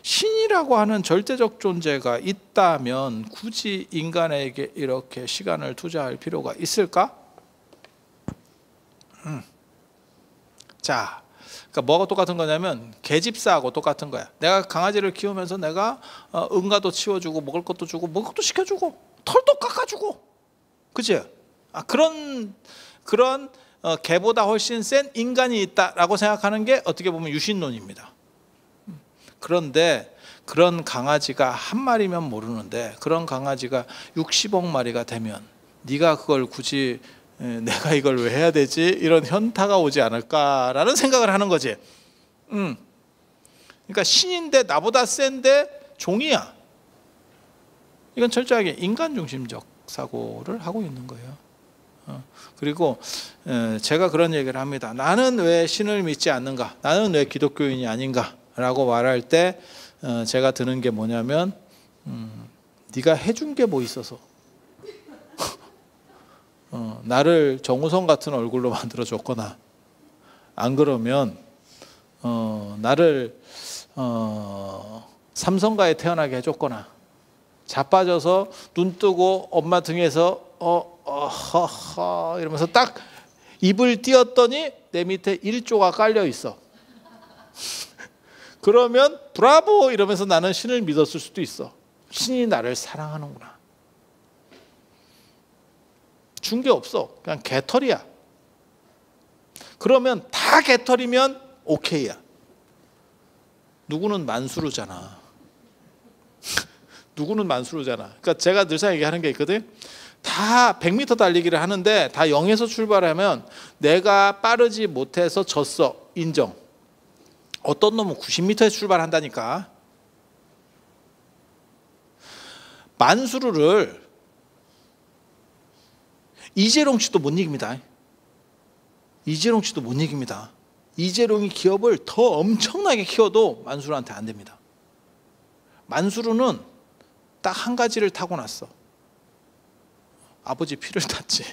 신이라고 하는 절대적 존재가 있다면 굳이 인간에게 이렇게 시간을 투자할 필요가 있을까? 자, 그러니까 뭐가 똑같은 거냐면 계집사하고 똑같은 거야. 내가 강아지를 키우면서 내가 응가도 치워주고 먹을 것도 주고 먹을 것도 시켜주고 털도 깎아주고, 그치? 그런 개보다 훨씬 센 인간이 있다라고 생각하는 게 어떻게 보면 유신론입니다. 그런데 그런 강아지가 한 마리면 모르는데 그런 강아지가 60억 마리가 되면 네가 그걸 굳이 내가 이걸 왜 해야 되지? 이런 현타가 오지 않을까라는 생각을 하는 거지. 그러니까 신인데 나보다 센데 종이야. 이건 철저하게 인간 중심적 사고를 하고 있는 거예요. 그리고 제가 그런 얘기를 합니다. 나는 왜 신을 믿지 않는가? 나는 왜 기독교인이 아닌가? 라고 말할 때 제가 드는 게 뭐냐면 네가 해준 게 뭐 있어서 나를 정우성 같은 얼굴로 만들어줬거나, 안 그러면 나를 삼성가에 태어나게 해줬거나, 자빠져서 눈 뜨고 엄마 등에서 이러면서 딱 입을 띄었더니 내 밑에 1조가 깔려 있어. 그러면 브라보 이러면서 나는 신을 믿었을 수도 있어. 신이 나를 사랑하는구나. 준 게 없어. 그냥 개털이야. 그러면 다 개털이면 오케이야. 누구는 만수르잖아. 누구는 만수르잖아. 그러니까 제가 늘상 얘기하는 게 있거든. 다 100m 달리기를 하는데 다 0에서 출발하면 내가 빠르지 못해서 졌어. 인정. 어떤 놈은 90m에서 출발한다니까. 만수르를 이재룡 씨도 못 이깁니다. 이재룡 씨도 못 이깁니다. 이재룡이 기업을 더 엄청나게 키워도 만수르한테 안 됩니다. 만수르는 딱 한 가지를 타고났어. 아버지 피를 탔지.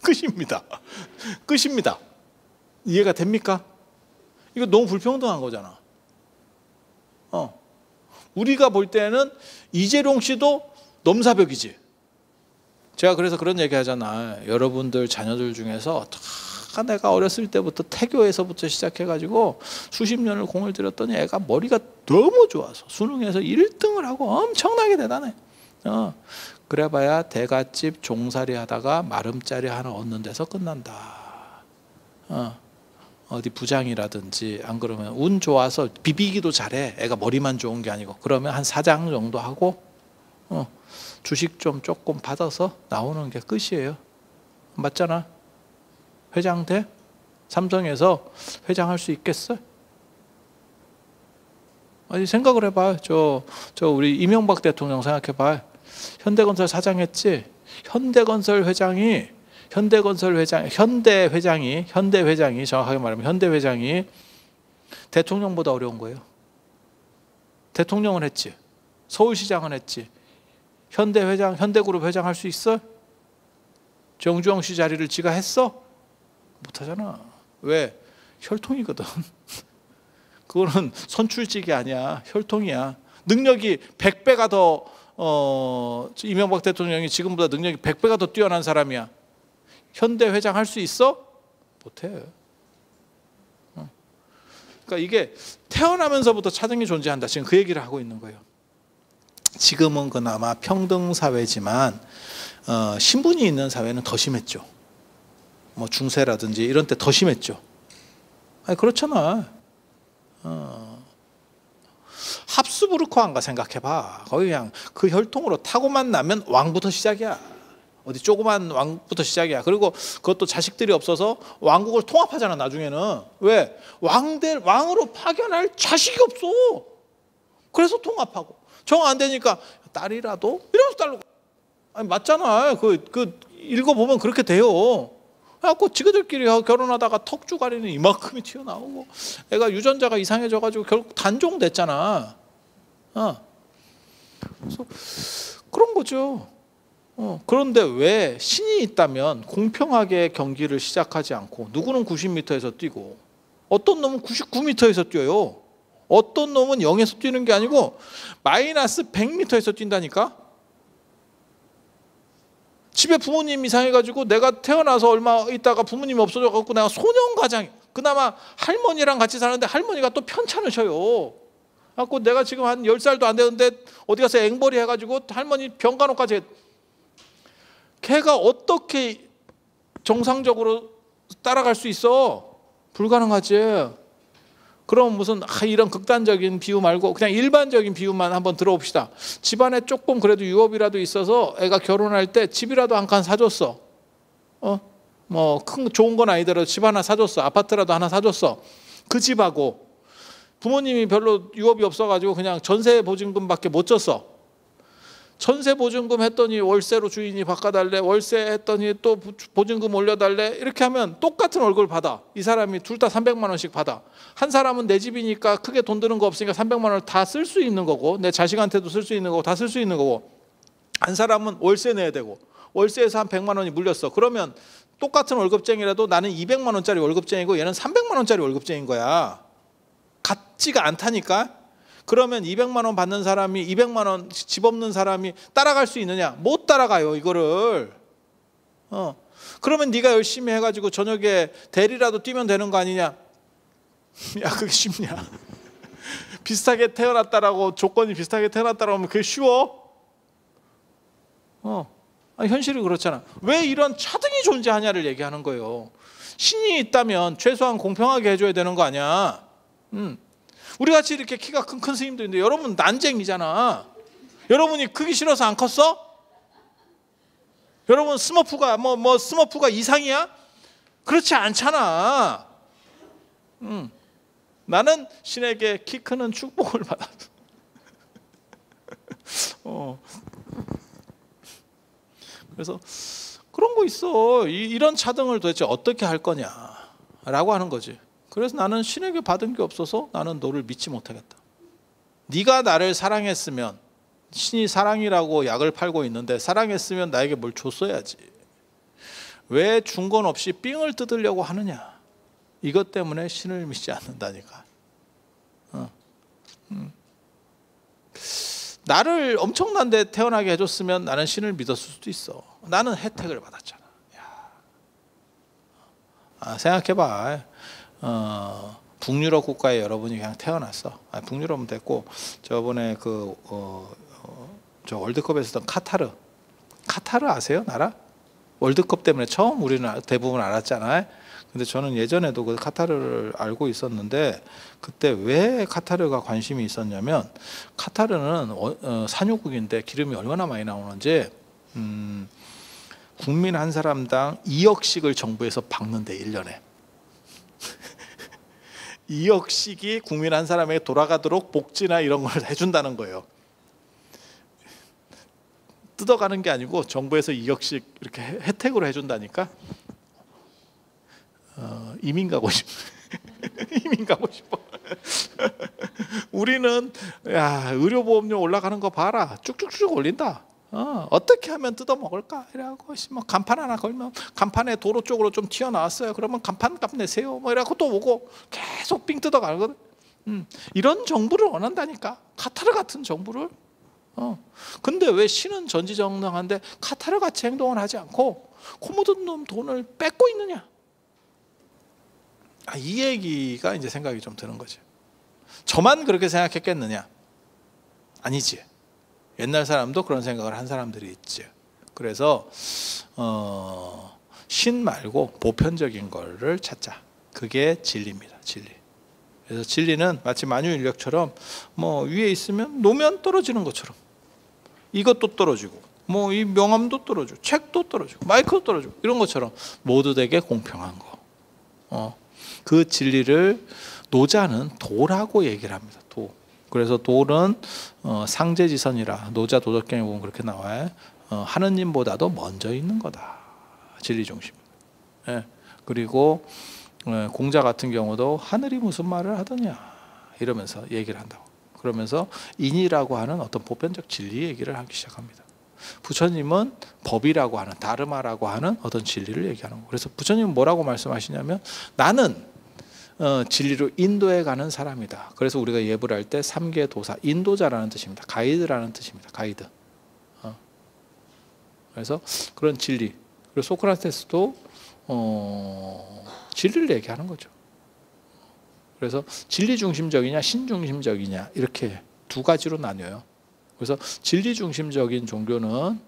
끝입니다. 끝입니다. 이해가 됩니까? 이거 너무 불평등한 거잖아. 우리가 볼 때는 이재룡 씨도 넘사벽이지. 제가 그래서 그런 얘기 하잖아. 여러분들 자녀들 중에서 다 내가 어렸을 때부터 태교에서부터 시작해가지고 수십 년을 공을 들였더니 애가 머리가 너무 좋아서 수능에서 1등을 하고 엄청나게 대단해. 그래봐야 대갓집 종살이 하다가 마름짜리 하나 얻는 데서 끝난다. 어디 부장이라든지, 안 그러면 운 좋아서 비비기도 잘해. 애가 머리만 좋은 게 아니고. 그러면 한 사장 정도 하고 주식 좀 조금 받아서 나오는 게 끝이에요. 맞잖아. 회장 돼? 삼성에서 회장할 수 있겠어? 아니 생각을 해봐. 저 우리 이명박 대통령 생각해봐. 현대건설 사장했지. 현대 회장이 정확하게 말하면 현대 회장이 대통령보다 어려운 거예요. 대통령은 했지. 서울시장은 했지. 현대그룹 회장 할 수 있어? 정주영 씨 자리를 지가 했어? 못하잖아. 왜? 혈통이거든. 그거는 선출직이 아니야. 혈통이야. 능력이 100배가 더 이명박 대통령이 지금보다 능력이 100배가 더 뛰어난 사람이야. 현대 회장 할 수 있어? 못해. 그러니까 이게 태어나면서부터 차등이 존재한다. 지금 그 얘기를 하고 있는 거예요. 지금은 그나마 평등 사회지만 신분이 있는 사회는 더 심했죠. 뭐 중세라든지 이런 때 더 심했죠. 아니 그렇잖아. 합스부르크 왕가 생각해봐. 거기 그냥 그 혈통으로 타고만 나면 왕부터 시작이야. 어디 조그만 왕부터 시작이야. 그리고 그것도 자식들이 없어서 왕국을 통합하잖아 나중에는. 왜? 왕으로 파견할 자식이 없어. 그래서 통합하고 정 안 되니까 딸이라도 이러면서 딸로. 아니 맞잖아. 그 읽어보면 그렇게 돼요. 그래갖고 지그들끼리 결혼하다가 턱주가리는 이만큼이 튀어나오고 애가 유전자가 이상해져가지고 결국 단종 됐잖아. 그래서 그런 거죠. 그런데 왜 신이 있다면 공평하게 경기를 시작하지 않고 누구는 90m에서 뛰고 어떤 놈은 99m에서 뛰어요. 어떤 놈은 0에서 뛰는 게 아니고 마이너스 100m에서 뛴다니까. 집에 부모님 이상해가지고 내가 태어나서 얼마 있다가 부모님이 없어져갖고 내가 소년가장, 그나마 할머니랑 같이 사는데 할머니가 또 편찮으셔요. 그래갖고 내가 지금 한 10살도 안 되는데 어디 가서 앵벌이 해가지고 할머니 병간호까지. 걔가 어떻게 정상적으로 따라갈 수 있어? 불가능하지. 그럼 무슨 이런 극단적인 비유 말고 그냥 일반적인 비유만 한번 들어봅시다. 집안에 조금 그래도 유업이라도 있어서 애가 결혼할 때 집이라도 한 칸 사줬어. 뭐 큰 좋은 건 아니더라도 집 하나 사줬어. 아파트라도 하나 사줬어. 그 집하고 부모님이 별로 유업이 없어가지고 그냥 전세 보증금밖에 못 줬어. 전세 보증금 했더니 월세로 주인이 바꿔달래. 월세 했더니 또 보증금 올려달래. 이렇게 하면 똑같은 월급을 받아. 이 사람이 둘 다 300만 원씩 받아. 한 사람은 내 집이니까 크게 돈 드는 거 없으니까 300만 원을 다 쓸 수 있는 거고 내 자식한테도 쓸 수 있는 거고 다 쓸 수 있는 거고, 한 사람은 월세 내야 되고 월세에서 한 100만 원이 물렸어. 그러면 똑같은 월급쟁이라도 나는 200만 원짜리 월급쟁이고 얘는 300만 원짜리 월급쟁이인 거야. 같지가 않다니까. 그러면 200만 원 받는 사람이 200만 원 집 없는 사람이 따라갈 수 있느냐? 못 따라가요 이거를. 그러면 네가 열심히 해가지고 저녁에 대리라도 뛰면 되는 거 아니냐? 야 그게 쉽냐? 비슷하게 태어났다라고 조건이 비슷하게 태어났다라고 하면 그게 쉬워? 아니, 현실이 그렇잖아. 왜 이런 차등이 존재하냐를 얘기하는 거예요. 신이 있다면 최소한 공평하게 해줘야 되는 거 아니야? 우리 같이 이렇게 키가 큰 스님도 있는데 여러분 난쟁이잖아. 여러분이 크기 싫어서 안 컸어? 여러분 스머프가 스머프가 이상이야? 그렇지 않잖아. 나는 신에게 키 크는 축복을 받았어. 그래서 그런 거 있어. 이런 차등을 도대체 어떻게 할 거냐라고 하는 거지. 그래서 나는 신에게 받은 게 없어서 나는 너를 믿지 못하겠다. 네가 나를 사랑했으면, 신이 사랑이라고 약을 팔고 있는데 사랑했으면 나에게 뭘 줬어야지. 왜 준 건 없이 삥을 뜯으려고 하느냐. 이것 때문에 신을 믿지 않는다니까. 나를 엄청난 데 태어나게 해줬으면 나는 신을 믿었을 수도 있어. 나는 혜택을 받았잖아. 생각해봐. 북유럽 국가에 여러분이 그냥 태어났어. 북유럽은 됐고 저번에 저 월드컵에서 했던 카타르 아세요? 나라? 월드컵 때문에 처음 우리는 대부분 알았잖아요. 근데 저는 예전에도 그 카타르를 알고 있었는데 그때 왜 카타르가 관심이 있었냐면 카타르는 산유국인데 기름이 얼마나 많이 나오는지 국민 한 사람당 2억씩을 정부에서 박는데 1년에 2억씩이 국민 한 사람에게 돌아가도록 복지나 이런 걸 해준다는 거예요. 뜯어가는 게 아니고 정부에서 2억씩 이렇게 혜택으로 해준다니까. 이민 가고 싶어. 이민 가고 싶어. 우리는 야, 의료보험료 올라가는 거 봐라. 쭉쭉쭉 올린다. 어떻게 하면 뜯어 먹을까? 이래갖고 뭐 간판 하나 걸면 간판에 도로 쪽으로 좀 튀어나왔어요. 그러면 간판 값 내세요. 뭐 이래갖고 또 오고 계속 삥 뜯어가거든. 이런 정부를 원한다니까. 카타르 같은 정부를. 근데 왜 신은 전지전능한데 카타르 같이 행동을 하지 않고 코 묻은 놈 돈을 뺏고 있느냐? 이 얘기가 이제 생각이 좀 드는 거죠. 저만 그렇게 생각했겠느냐? 아니지. 옛날 사람도 그런 생각을 한 사람들이 있지. 그래서 신 말고 보편적인 거를 찾자. 그게 진리입니다. 진리. 그래서 진리는 마치 만유인력처럼 뭐 위에 있으면 놓으면 떨어지는 것처럼 이것도 떨어지고 뭐 이 명함도 떨어지고 책도 떨어지고 마이크도 떨어지고 이런 것처럼 모두에게 공평한 거. 그 진리를 노자는 도라고 얘기를 합니다. 도. 그래서 도는 상제지선이라 노자 도덕경에 보면 그렇게 나와요. 하느님보다도 먼저 있는 거다. 진리 중심. 예. 그리고 공자 같은 경우도 하늘이 무슨 말을 하더냐 이러면서 얘기를 한다고. 그러면서 인이라고 하는 어떤 보편적 진리 얘기를 하기 시작합니다. 부처님은 법이라고 하는 다르마라고 하는 어떤 진리를 얘기하는 거예요. 그래서 부처님은 뭐라고 말씀하시냐면 나는 진리로 인도에 가는 사람이다. 그래서 우리가 예불 할 때 삼계 도사, 인도자라는 뜻입니다. 가이드라는 뜻입니다. 가이드. 그래서 그런 진리. 그리고 소크라테스도 진리를 얘기하는 거죠. 그래서 진리 중심적이냐 신 중심적이냐 이렇게 두 가지로 나뉘어요. 그래서 진리 중심적인 종교는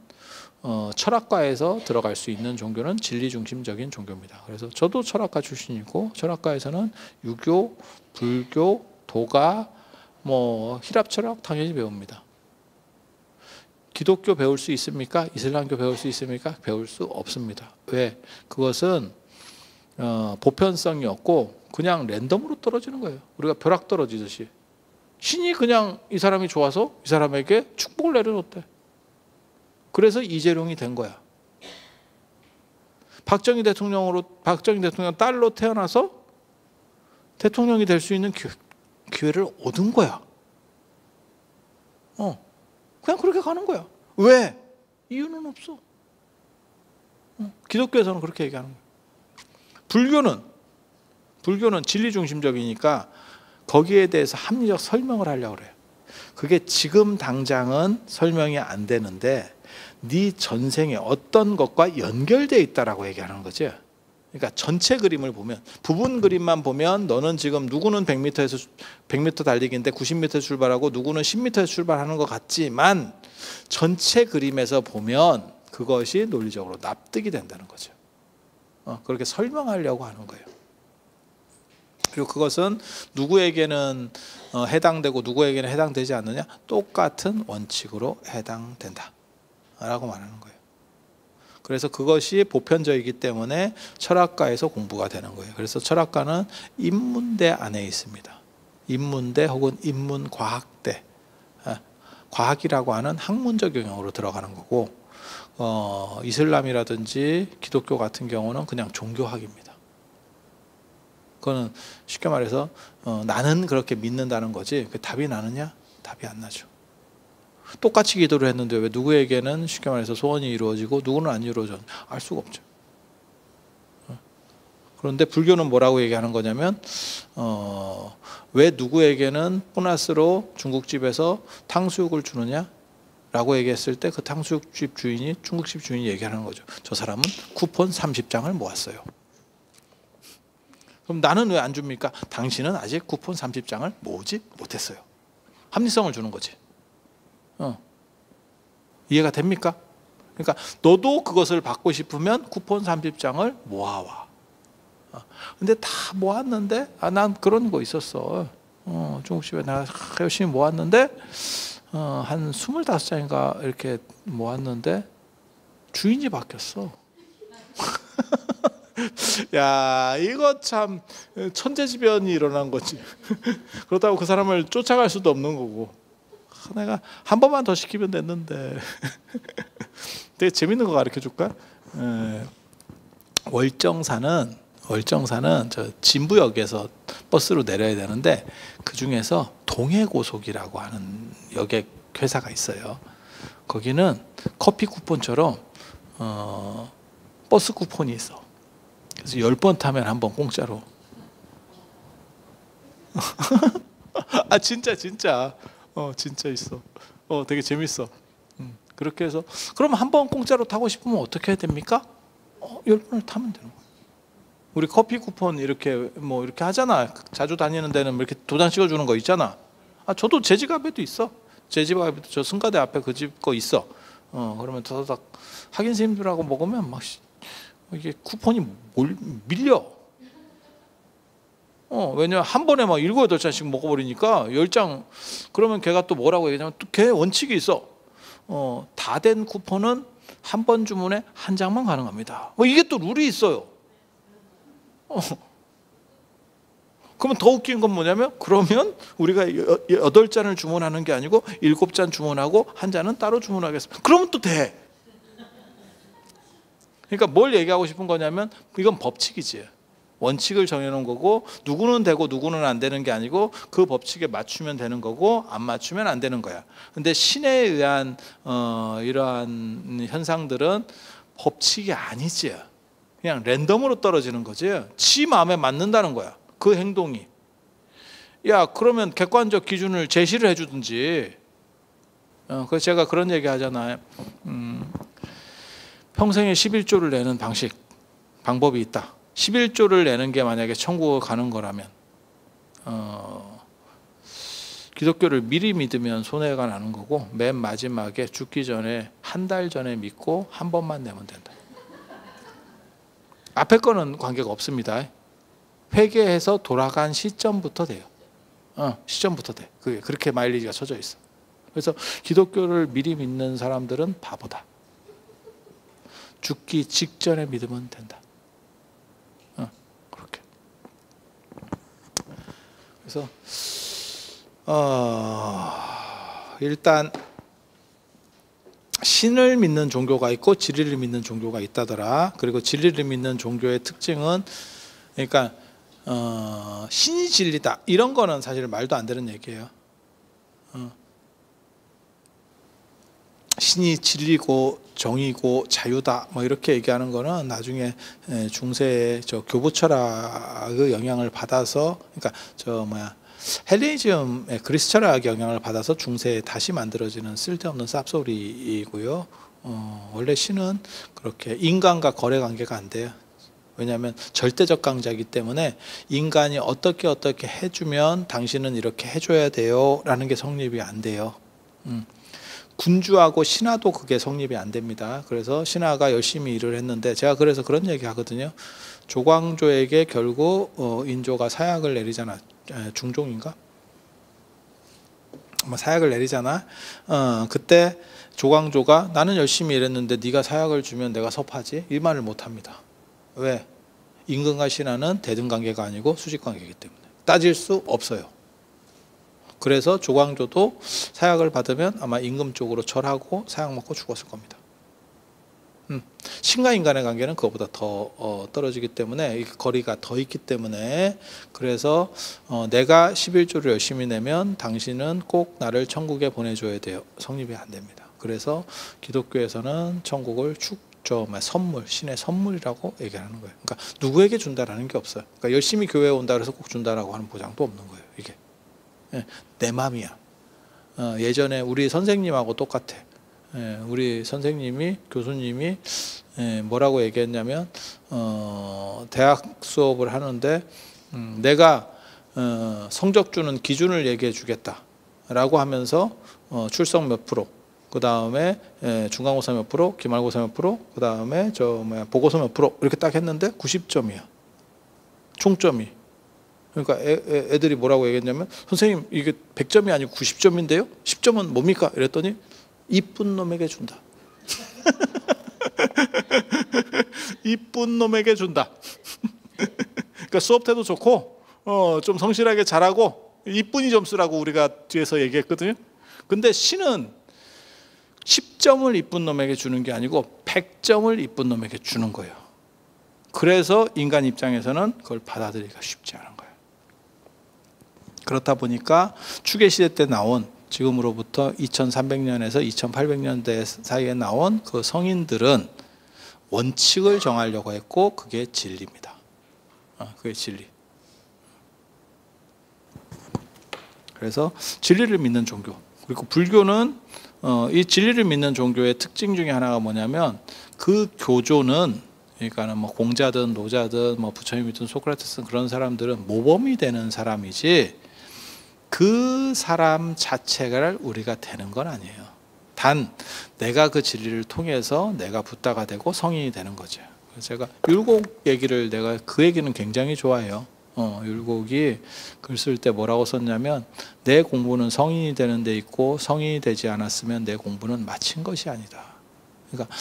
철학과에서 들어갈 수 있는 종교는 진리 중심적인 종교입니다. 그래서 저도 철학과 출신이고 철학과에서는 유교, 불교, 도가, 뭐 히랍 철학 당연히 배웁니다. 기독교 배울 수 있습니까? 이슬람교 배울 수 있습니까? 배울 수 없습니다. 왜? 그것은 보편성이 없고 그냥 랜덤으로 떨어지는 거예요. 우리가 벼락 떨어지듯이 신이 그냥 이 사람이 좋아서 이 사람에게 축복을 내려줬대. 그래서 이재룡이 된 거야. 박정희 대통령 딸로 태어나서 대통령이 될 수 있는 기회를 얻은 거야. 그냥 그렇게 가는 거야. 왜? 이유는 없어. 기독교에서는 그렇게 얘기하는 거야. 불교는 진리 중심적이니까 거기에 대해서 합리적 설명을 하려고 그래요. 그게 지금 당장은 설명이 안 되는데 네 전생에 어떤 것과 연결되어 있다라고 얘기하는 거죠. 그러니까 전체 그림을 보면 부분 그림만 보면 너는 지금 누구는 100m 달리기인데 90m 출발하고 누구는 10m 출발하는 것 같지만 전체 그림에서 보면 그것이 논리적으로 납득이 된다는 거죠. 그렇게 설명하려고 하는 거예요. 그리고 그것은 누구에게는 해당되고 누구에게는 해당되지 않느냐? 똑같은 원칙으로 해당된다 라고 말하는 거예요. 그래서 그것이 보편적이기 때문에 철학과에서 공부가 되는 거예요. 그래서 철학과는 인문대 안에 있습니다. 인문대 혹은 인문과학대, 과학이라고 하는 학문적 영역으로 들어가는 거고 이슬람이라든지 기독교 같은 경우는 그냥 종교학입니다. 그거는 쉽게 말해서 나는 그렇게 믿는다는 거지 그 답이 나느냐? 답이 안 나죠. 똑같이 기도를 했는데 왜 누구에게는 쉽게 말해서 소원이 이루어지고 누구는 안 이루어져? 알 수가 없죠. 그런데 불교는 뭐라고 얘기하는 거냐면 왜 누구에게는 보너스로 중국집에서 탕수육을 주느냐? 라고 얘기했을 때 그 탕수육집 주인이 중국집 주인이 얘기하는 거죠. 저 사람은 쿠폰 30장을 모았어요. 그럼 나는 왜 안 줍니까? 당신은 아직 쿠폰 30장을 모으지 못했어요. 합리성을 주는 거지. 이해가 됩니까? 그러니까 너도 그것을 받고 싶으면 쿠폰 30장을 모아와. 근데 다 모았는데 난 그런 거 있었어. 중국집에 내가 열심히 모았는데 한 25장인가 이렇게 모았는데 주인이 바뀌었어. 야, 이거 참 천재지변이 일어난 거지. 그렇다고 그 사람을 쫓아갈 수도 없는 거고. 내가 한 번만 더 시키면 됐는데. 되게 재밌는 거 가르쳐 줄까? 월정사는 저 진부역에서 버스로 내려야 되는데 그 중에서 동해고속이라고 하는 여객 회사가 있어요. 거기는 커피 쿠폰처럼 버스 쿠폰이 있어. 그래서 10번 타면 한 번 공짜로. 아 진짜 진짜 있어. 되게 재밌어. 그렇게 해서 그럼 한 번 공짜로 타고 싶으면 어떻게 해야 됩니까? 10번을 타면 되는 거예요. 우리 커피 쿠폰 이렇게 이렇게 하잖아. 자주 다니는 데는 이렇게 도장 찍어주는 거 있잖아. 저도 제 집 앞에도 있어. 제 집 앞에도 저 승가대 앞에 그 집 거 있어. 그러면 더더닥 학인 선생님들하고 먹으면 막 이게 쿠폰이 밀려. 왜냐면 한 번에 막 7, 8잔씩 먹어버리니까 10장. 그러면 걔가 또 뭐라고 얘기하냐면 또 걔 원칙이 있어. 다 된 쿠폰은 한 번 주문에 한 장만 가능합니다. 이게 또 룰이 있어요. 그러면 더 웃긴 건 뭐냐면 그러면 우리가 8잔을 주문하는 게 아니고 7잔 주문하고 한 잔은 따로 주문하겠습니다. 그러면 또 돼. 그러니까 뭘 얘기하고 싶은 거냐면 이건 법칙이지. 원칙을 정해놓은 거고 누구는 되고 누구는 안 되는 게 아니고 그 법칙에 맞추면 되는 거고 안 맞추면 안 되는 거야. 근데 신에 의한 이러한 현상들은 법칙이 아니지. 그냥 랜덤으로 떨어지는 거지. 지 마음에 맞는다는 거야. 그 행동이. 야 그러면 객관적 기준을 제시를 해주든지. 그래서 제가 그런 얘기 하잖아요. 평생에 11조를 내는 방법이 있다. 11조를 내는 게 만약에 천국을 가는 거라면 기독교를 미리 믿으면 손해가 나는 거고 맨 마지막에 죽기 전에 한 달 전에 믿고 한 번만 내면 된다. 앞에 거는 관계가 없습니다. 회개해서 돌아간 시점부터 돼요. 시점부터 돼. 그게 그렇게 마일리지가 쳐져 있어. 그래서 기독교를 미리 믿는 사람들은 바보다. 죽기 직전에 믿으면 된다. 그렇게. 그래서 일단 신을 믿는 종교가 있고 진리를 믿는 종교가 있다더라. 그리고 진리를 믿는 종교의 특징은 그러니까 신이 진리다 이런 거는 사실 말도 안 되는 얘기예요. 신이 진리고 정의고 자유다 이렇게 얘기하는 거는 나중에 중세의 저 교부 철학의 영향을 받아서 그러니까 헬레니즘의 그리스 철학의 영향을 받아서 중세에 다시 만들어지는 쓸데없는 쌉소리이고요. 원래 신은 그렇게 인간과 거래 관계가 안 돼요. 왜냐하면 절대적 강자이기 때문에 인간이 어떻게 해주면 당신은 이렇게 해줘야 돼요 라는 게 성립이 안 돼요. 군주하고 신하도 그게 성립이 안 됩니다. 그래서 신하가 열심히 일을 했는데 제가 그래서 그런 얘기 하거든요. 조광조에게 결국 인조가 사약을 내리잖아. 중종인가? 사약을 내리잖아. 그때 조광조가 나는 열심히 일했는데 네가 사약을 주면 내가 섭하지? 이 말을 못합니다. 왜? 임금과 신하는 대등관계가 아니고 수직관계이기 때문에 따질 수 없어요. 그래서 조광조도 사약을 받으면 아마 임금 쪽으로 절하고 사약 먹고 죽었을 겁니다. 신과 인간의 관계는 그거보다 더 떨어지기 때문에 거리가 더 있기 때문에 그래서 내가 11조를 열심히 내면 당신은 꼭 나를 천국에 보내줘야 돼요. 성립이 안 됩니다. 그래서 기독교에서는 천국을 선물, 신의 선물이라고 얘기하는 거예요. 그러니까 누구에게 준다라는 게 없어요. 그러니까 열심히 교회에 온다 그래서 꼭 준다라고 하는 보장도 없는 거예요. 이게 내 맘이야. 예전에 우리 선생님하고 똑같아. 우리 선생님이 교수님이 뭐라고 얘기했냐면 대학 수업을 하는데 내가 성적 주는 기준을 얘기해 주겠다라고 하면서 출석 몇 프로, 그 다음에 중간고사 몇 프로, 기말고사 몇 프로, 그 다음에 보고서 몇 프로 이렇게 딱 했는데 90점이야. 총점이. 그러니까 애들이 뭐라고 얘기했냐면 선생님 이게 100점이 아니고 90점인데요? 10점은 뭡니까? 이랬더니 이쁜 놈에게 준다. 이쁜 놈에게 준다. 그러니까 수업 때도 좋고 좀 성실하게 잘하고 이쁜이 점수라고 우리가 뒤에서 얘기했거든요. 근데 신은 10점을 이쁜 놈에게 주는 게 아니고 100점을 이쁜 놈에게 주는 거예요. 그래서 인간 입장에서는 그걸 받아들이기가 쉽지 않은 거예요. 그렇다 보니까 추계시대 때 나온, 지금으로부터 2300년에서 2800년대 사이에 나온 그 성인들은 원칙을 정하려고 했고 그게 진리입니다. 그게 진리. 그래서 진리를 믿는 종교. 그리고 불교는 이 진리를 믿는 종교의 특징 중에 하나가 뭐냐면 그 교조는, 그러니까는 뭐 공자든 노자든 뭐 부처님이든 소크라테스든 그런 사람들은 모범이 되는 사람이지 그 사람 자체가 우리가 되는 건 아니에요. 단 내가 그 진리를 통해서 내가 붓다가 되고 성인이 되는 거죠. 그래서 제가 율곡 얘기를, 내가 그 얘기는 굉장히 좋아해요. 율곡이 글 쓸 때 뭐라고 썼냐면 내 공부는 성인이 되는 데 있고 성인이 되지 않았으면 내 공부는 마친 것이 아니다. 그러니까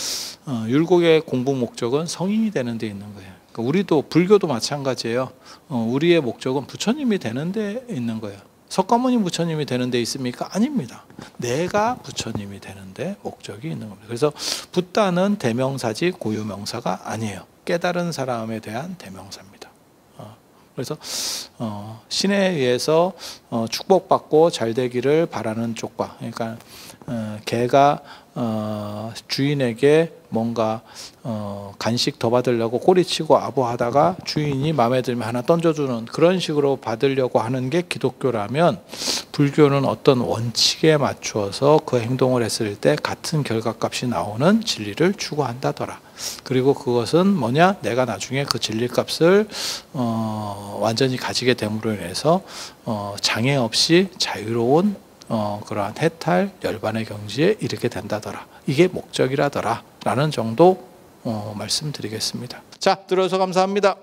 율곡의 공부 목적은 성인이 되는 데 있는 거예요. 그러니까 우리도, 불교도 마찬가지예요. 우리의 목적은 부처님이 되는 데 있는 거예요. 석가모니 부처님이 되는 데 있습니까? 아닙니다. 내가 부처님이 되는 데 목적이 있는 겁니다. 그래서 붓다는 대명사지 고유명사가 아니에요. 깨달은 사람에 대한 대명사입니다. 그래서 신에 의해서 축복받고 잘 되기를 바라는 쪽과, 그러니까 개가 주인에게 뭔가 간식 더 받으려고 꼬리치고 아부하다가 주인이 마음에 들면 하나 던져주는 그런 식으로 받으려고 하는 게 기독교라면, 불교는 어떤 원칙에 맞추어서 그 행동을 했을 때 같은 결과값이 나오는 진리를 추구한다더라. 그리고 그것은 뭐냐? 내가 나중에 그 진리값을 완전히 가지게 됨으로 인해서 장애 없이 자유로운 그러한 해탈, 열반의 경지에 이르게 된다더라. 이게 목적이라더라 라는 정도 말씀드리겠습니다. 자, 들어서 감사합니다.